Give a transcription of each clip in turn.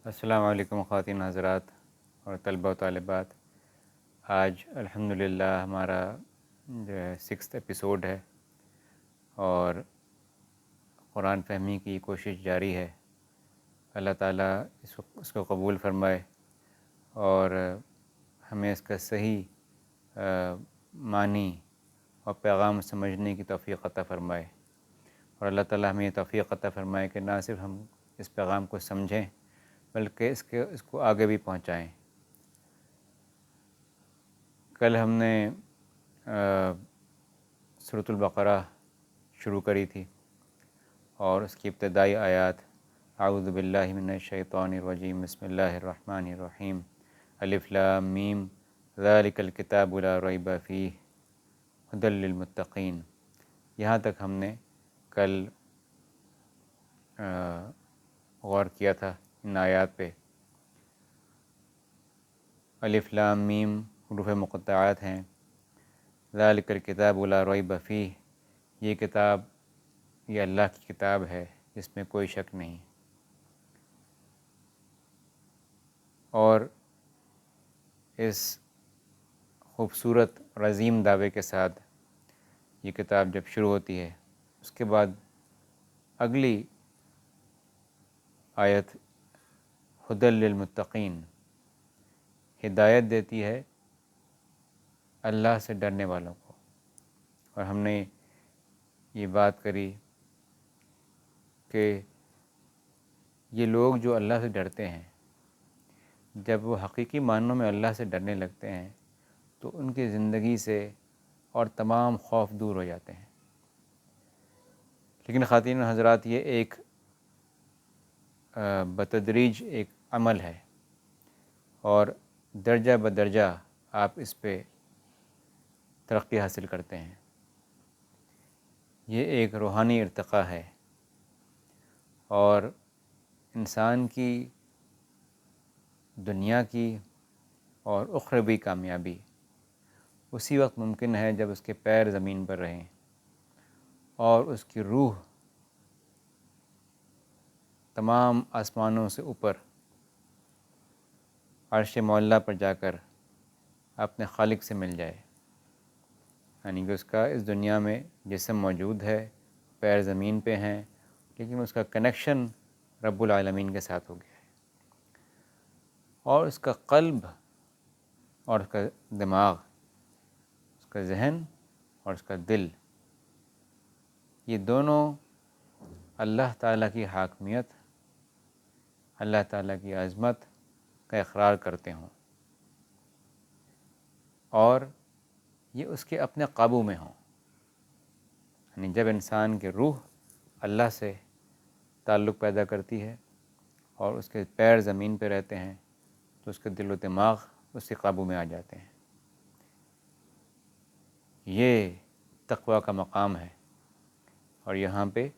السلام علیکم خواتین حضرات اور طلبہ و طالبات۔ آج الحمدللہ ہمارا جو ہے 6 ایپیسوڈ ہے اور قرآن فہمی کی کوشش جاری ہے۔ اللہ تعالیٰ اس کو قبول فرمائے اور ہمیں اس کا صحیح معنی اور پیغام سمجھنے کی توفیق عطا فرمائے، اور اللہ تعالیٰ ہمیں یہ توفیق عطا فرمائے کہ نہ صرف ہم اس پیغام کو سمجھیں بلکہ اس کو آگے بھی پہنچائیں۔ کل ہم نے سورۃ البقرہ شروع کری تھی اور اس کی ابتدائی آیات اعوذ باللہ من الشیطان الرجیم بسم اللہ الرحمن الرحیم الف لام میم ذالک الکتاب لا ریب فیہ ھدی للمتقین، یہاں تک ہم نے کل غور کیا تھا ان آیات پہ۔ الف لام میم حروف مقطعات ہیں۔ ذالک الکتاب لا ریب فیہ، یہ کتاب یہ اللہ کی کتاب ہے جس میں کوئی شک نہیں، اور اس خوبصورت اور عظیم دعوے کے ساتھ یہ کتاب جب شروع ہوتی ہے، اس کے بعد اگلی آیت ھدی للمتقین ہدایت دیتی ہے اللہ سے ڈرنے والوں کو۔ اور ہم نے یہ بات کری کہ یہ لوگ جو اللہ سے ڈرتے ہیں، جب وہ حقیقی معنوں میں اللہ سے ڈرنے لگتے ہیں تو ان کی زندگی سے اور تمام خوف دور ہو جاتے ہیں۔ لیکن خواتین و حضرات، یہ ایک بتدریج ایک عمل ہے، اور درجہ بدرجہ آپ اس پہ ترقی حاصل کرتے ہیں۔ یہ ایک روحانی ارتقاء ہے، اور انسان کی دنیا کی اور اخروی کامیابی اسی وقت ممکن ہے جب اس کے پیر زمین پر رہیں اور اس کی روح تمام آسمانوں سے اوپر عرش معلیٰ پر جا کر اپنے خالق سے مل جائے، یعنی کہ اس کا اس دنیا میں جسم موجود ہے، پیر زمین پہ ہیں، لیکن اس کا کنیکشن رب العالمین کے ساتھ ہو گیا ہے، اور اس کا قلب اور اس کا دماغ، اس کا ذہن اور اس کا دل، یہ دونوں اللہ تعالیٰ کی حاکمیت، اللہ تعالیٰ کی عظمت کا اقرار کرتے ہوں، اور یہ اس کے اپنے قابو میں ہوں۔ یعنی جب انسان کی روح اللہ سے تعلق پیدا کرتی ہے اور اس کے پیر زمین پہ رہتے ہیں تو اس کے دل و دماغ اس کے قابو میں آ جاتے ہیں۔ یہ تقویٰ کا مقام ہے، اور یہاں پہ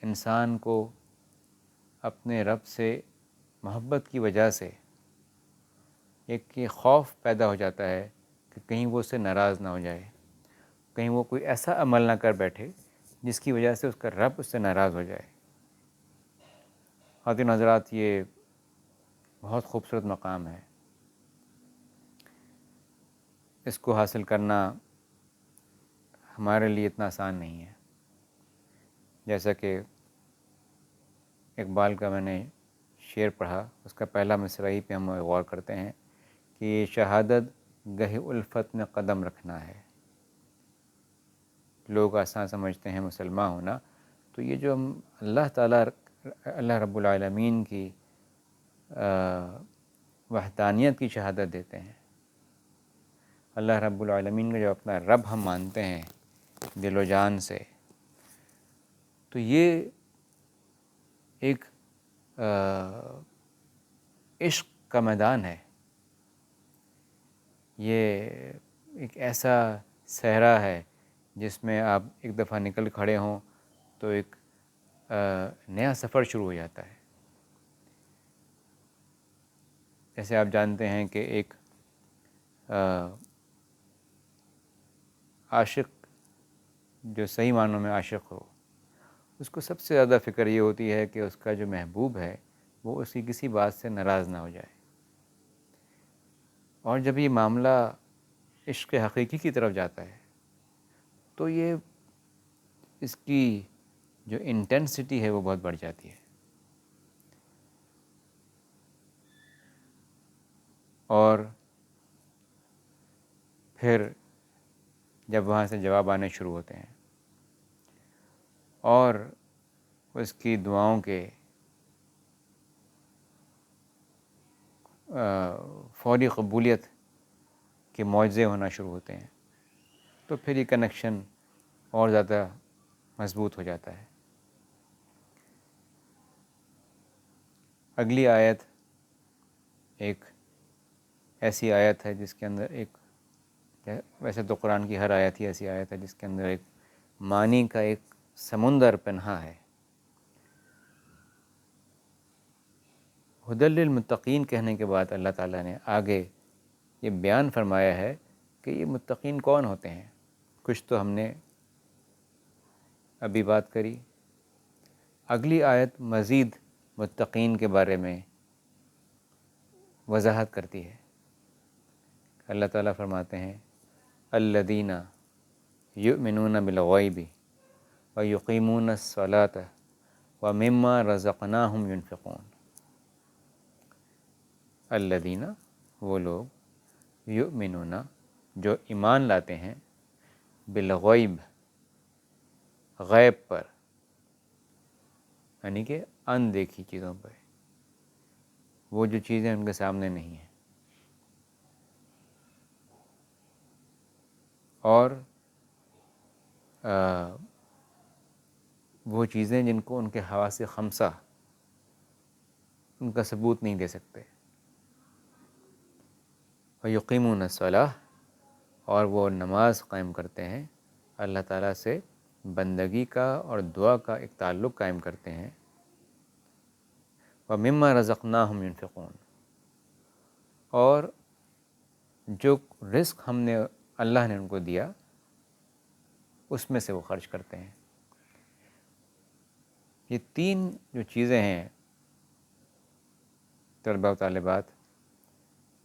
انسان کو اپنے رب سے محبت کی وجہ سے ایک یہ خوف پیدا ہو جاتا ہے کہ کہیں وہ اس سے ناراض نہ ہو جائے، کہیں وہ کوئی ایسا عمل نہ کر بیٹھے جس کی وجہ سے اس کا رب اس سے ناراض ہو جائے۔ خواتین حضرات، یہ بہت خوبصورت مقام ہے، اس کو حاصل کرنا ہمارے لیے اتنا آسان نہیں ہے۔ جیسا کہ اقبال کا میں نے شعر پڑھا، اس کا پہلا مصرع ہی پہ ہم غور کرتے ہیں کہ یہ شہادت گہ الفت میں قدم رکھنا ہے۔ لوگ آسان سمجھتے ہیں مسلمان ہونا، تو یہ جو ہم اللہ تعالیٰ اللہ رب العالمین کی وحدانیت کی شہادت دیتے ہیں، اللہ رب العالمین کا جو اپنا رب ہم مانتے ہیں دل و جان سے، تو یہ ایک عشق کا میدان ہے، یہ ایک ایسا صحرا ہے جس میں آپ ایک دفعہ نکل کھڑے ہوں تو ایک نیا سفر شروع ہو جاتا ہے۔ جیسے آپ جانتے ہیں کہ ایک عاشق جو صحیح معنوں میں عاشق ہو، اس کو سب سے زیادہ فکر یہ ہوتی ہے کہ اس کا جو محبوب ہے وہ اس کی کسی بات سے ناراض نہ ہو جائے. اور جب یہ معاملہ عشق حقیقی کی طرف جاتا ہے تو یہ اس کی جو انٹینسٹی ہے وہ بہت بڑھ جاتی ہے. اور پھر جب وہاں سے جواب آنے شروع ہوتے ہیں اور اس کی دعاؤں کے فوری قبولیت کے معجزے ہونا شروع ہوتے ہیں تو پھر یہ کنیکشن اور زیادہ مضبوط ہو جاتا ہے. اگلی آیت ایک ایسی آیت ہے جس کے اندر ایک، ویسے تو قرآن کی ہر آیت ہی ایسی آیت ہے جس کے اندر ایک معنی کا ایک سمندر پنہا ہے. ہدی للمتقین کہنے کے بعد اللہ تعالیٰ نے آگے یہ بیان فرمایا ہے کہ یہ متقین کون ہوتے ہیں. کچھ تو ہم نے ابھی بات کری. اگلی آیت مزید متقین کے بارے میں وضاحت کرتی ہے. اللہ تعالیٰ فرماتے ہیں الذین یؤمنون بالغیب ویقیمون الصلاۃ ومما رزقناہم ینفقون. الذین، وہ لوگ، یؤمنون، جو ایمان لاتے ہیں، بالغیب، غیب پر، یعنی کہ اندیکھی چیزوں پر، وہ جو چیزیں ان کے سامنے نہیں ہیں، اور وہ چیزیں جن کو ان کے حواس خمسہ ان کا ثبوت نہیں دے سکتے. ویقیمون الصلاۃ، اور وہ نماز قائم کرتے ہیں، اللہ تعالیٰ سے بندگی کا اور دعا کا ایک تعلق قائم کرتے ہیں. ومما رزقناہم ینفقون، اور جو رزق ہم نے، اللہ نے ان کو دیا، اس میں سے وہ خرچ کرتے ہیں. یہ تین جو چیزیں ہیں طلباء و طالبات،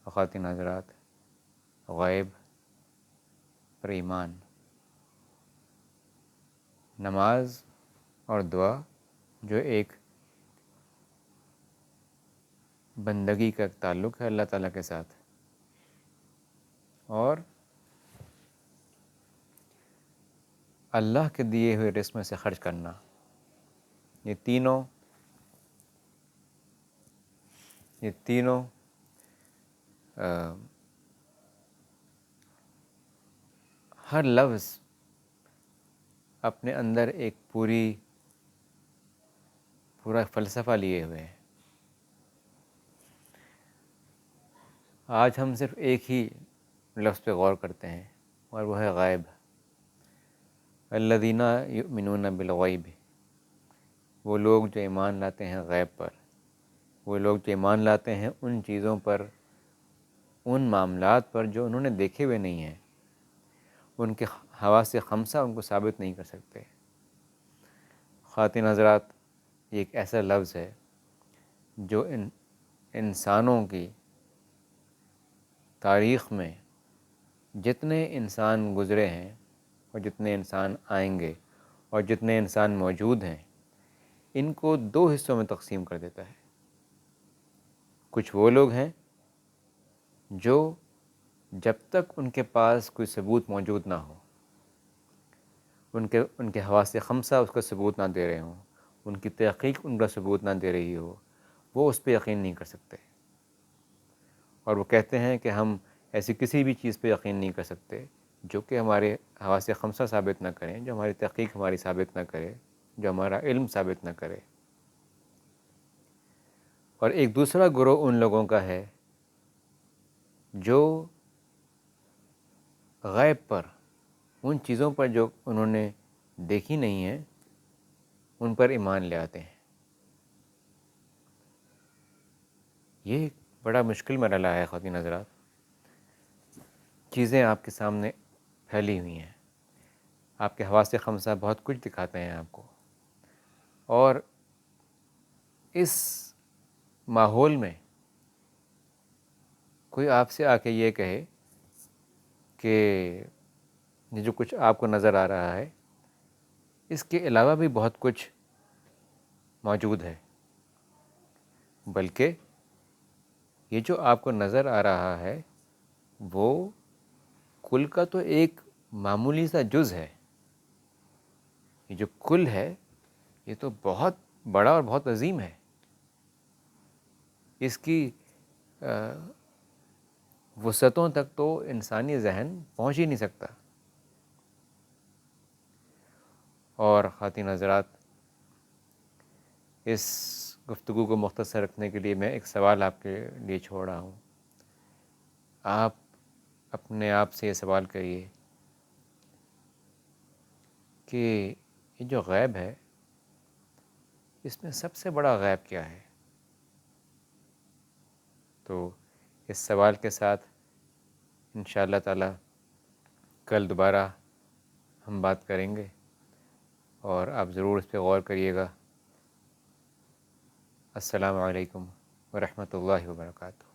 خواتین حضرات، غیب پر ایمان، نماز اور دعا جو ایک بندگی کا ایک تعلق ہے اللہ تعالیٰ کے ساتھ، اور اللہ کے دیے ہوئے رزق میں سے خرچ کرنا، یہ تینوں ہر لفظ اپنے اندر ایک پورا فلسفہ لیے ہوئے ہیں. آج ہم صرف ایک ہی لفظ پہ غور کرتے ہیں اور وہ ہے غیب. الذین یؤمنون بالغیب، وہ لوگ جو ایمان لاتے ہیں غیب پر، وہ لوگ جو ایمان لاتے ہیں ان چیزوں پر، ان معاملات پر جو انہوں نے دیکھے ہوئے نہیں ہیں، ان کے حواس خمسہ ان کو ثابت نہیں کر سکتے. خواتین حضرات، یہ ایک ایسا لفظ ہے جو انسانوں کی تاریخ میں جتنے انسان گزرے ہیں اور جتنے انسان آئیں گے اور جتنے انسان موجود ہیں، ان کو دو حصوں میں تقسیم کر دیتا ہے. کچھ وہ لوگ ہیں جو جب تک ان کے پاس کوئی ثبوت موجود نہ ہو، ان کے حواس خمسہ اس کا ثبوت نہ دے رہے ہوں، ان کی تحقیق ان کا ثبوت نہ دے رہی ہو، وہ اس پہ یقین نہیں کر سکتے. اور وہ کہتے ہیں کہ ہم ایسی کسی بھی چیز پہ یقین نہیں کر سکتے جو کہ ہمارے حواس خمسہ ثابت نہ کریں، جو ہماری تحقیق ہماری ثابت نہ کرے، جو ہمارا علم ثابت نہ کرے. اور ایک دوسرا گروہ ان لوگوں کا ہے جو غیب پر، ان چیزوں پر جو انہوں نے دیکھی نہیں ہیں، ان پر ایمان لے آتے ہیں. یہ ایک بڑا مشکل مرحلہ ہے خواتین حضرات. چیزیں آپ کے سامنے پھیلی ہوئی ہیں، آپ کے حواس خمسہ بہت کچھ دکھاتے ہیں آپ کو، اور اس ماحول میں کوئی آپ سے آ کے یہ کہے کہ یہ جو کچھ آپ کو نظر آ رہا ہے اس کے علاوہ بھی بہت کچھ موجود ہے، بلکہ یہ جو آپ کو نظر آ رہا ہے وہ کل کا تو ایک معمولی سا جز ہے، یہ جو کل ہے یہ تو بہت بڑا اور بہت عظیم ہے، اس کی وسعتوں تک تو انسانی ذہن پہنچ ہی نہیں سکتا۔ اور خواتین حضرات، اس گفتگو کو مختصر رکھنے کے لیے میں ایک سوال آپ کے لیے چھوڑ رہا ہوں۔ آپ اپنے آپ سے یہ سوال کریے کہ یہ جو غیب ہے اس میں سب سے بڑا غیب کیا ہے؟ تو اس سوال کے ساتھ انشاءاللہ تعالی کل دوبارہ ہم بات کریں گے، اور آپ ضرور اس پہ غور کریے گا۔ السلام علیکم ورحمۃ اللہ وبرکاتہ۔